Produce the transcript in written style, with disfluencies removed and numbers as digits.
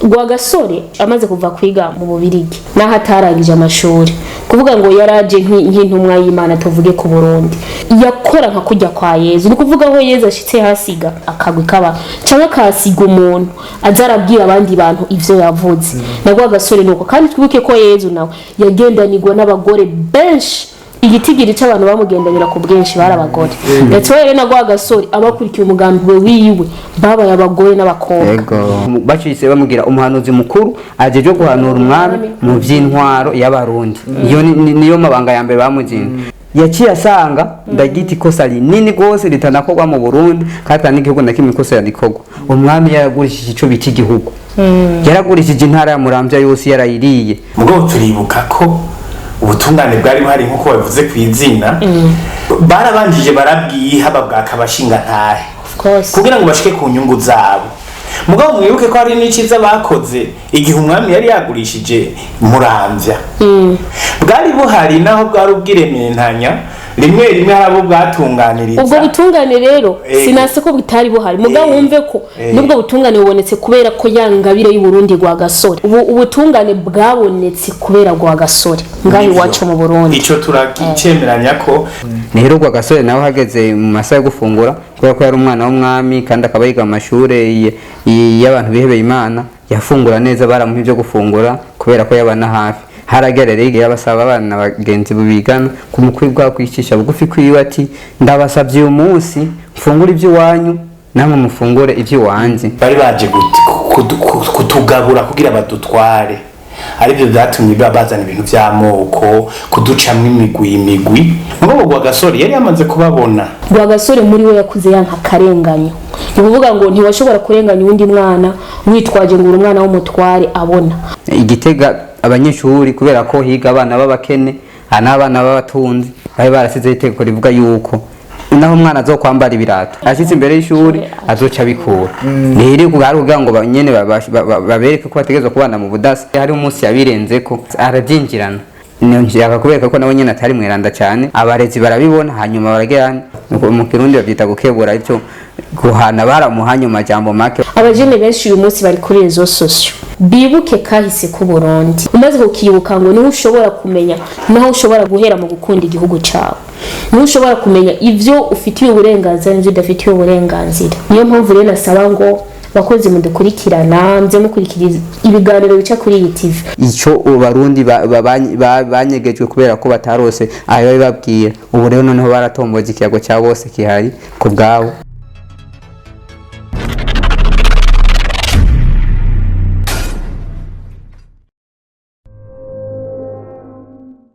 Rwagasore amaze kuva kwiga mu Bubirigi naho atarangije amashuri kuvuga ngo yaraje nk'intumwa y'Imana tuvuge ku Burundi yakora nka kujya kwa Yezu ni kuvuga aho Yezu ashitse hasiga akagwi kaba cyangwa kasiga umuntu azarabwira abandi bantu ivyo yavuze na Rwagasore nuko kandi twibuke ko Yezu nawe yagendanirwa n'abagore benshi igitigiri cy'abantu bamugendanira ku bwinshi barabagore ndetse rero na Rwagasore abakurikiye umugambi we wiwe babaye abagore n'abakobwa bacitse bamugira umuhanuzi mukuru ajeje guhanura umwami mu by'intwaro y'abarundi iyo niyo mabanga ya mbere bamujinye yaciye asanga ndagiti ikosa rinini gose ritanakorwa mu Burundi katani igihugu na kimwe ikosa yanikorwa umwami yaragurishije ico biti igihugu yaragurishije intara ya Muramvya yose yarayiriye mugabo turibuka ko ubutungane bwari buhari nkuko bavuze kw'izina barabanjije barabwiha babwaka abashinga ntahe kugira ngo bashike ku nyungu zabo mugabo mwibuke ko hari n'iciza bakoze igihe umwami yari yagurishije Muramvya bwari buhari naho bwari ubwirementanya rimwe harabo bwatunganiriza ubwo butungane rero sinase ko butari buhari mugabo wumve ko nubwo butungane bubonetse kubera ko yangabire y'u Burundi Rwagasore ubutungane bwabonetse kubera Rwagasore ngahi wacu mu Burundi ico turakicemeranya ko rero Rwagasore nawe hageze mu masaha yo gufungura kubera ko yari umwana w'umwami kandi akaba yiga amashure y'abantu bihebeye Imana yafungura neza baramuha ibyo gufungura kubera ko yabana hafi haragerereye yabasaba abana bagenzi bubigana ku mukwi bwa kwicisha bugufi kwiwe ati ndabasabye uyu munsi mfungura ibyo wanyu namwe mufungure ibyo wanje bari baje kutugabura kugira badutware aribyo byatumye babazana ibintu by'amoko kuducamwe imigwi ngo Rwagasore yari yamaze kubabona Rwagasore muri we yakuze yanka karenganyo bivuga ngo ntiwashobora kurenganya undi mwana witwaje ngo umwana w'umutware abona Igitega abanyeshuri kubera ko higa abana b'abakene n'abana b'abatunzi bari barasize itegeko rivuga yuko naho umwana azokwambara ibirato ashitse imbere y'ishuri azoca bikura rero kugira ngo banyene babereke ko bategezwe kubana mu budasa hari umunsi yabirenze ko arabyinjirana nshaka kubereka ko nawe nyene atari mweranda cyane abarezi barabibona hanyuma baragera mu Kirundi babyita gukebura icyo guhana baramuhanye majambo make abajene benshi uyu munsi bari kuri rezo sosio bibuke kahise ku Burundi umaze kukibuka ngo niho ushobora kumenya naho ushobora guhera mu gukunda igihugu cyawe niho ushobora kumenya ivyo ufitiye uburenganzira n'ivyo udafitiye uburenganzira niyo mpamvu rero nasaba ngo bakozi mudukurikirana nze mukurikiriza ibiganiro bica kuri iyi TV ico Barundi banyegejwe kubera ko batarose ayo babwira ubu rero noneho baratomboje ikiyago cya bose kihari ku bwabo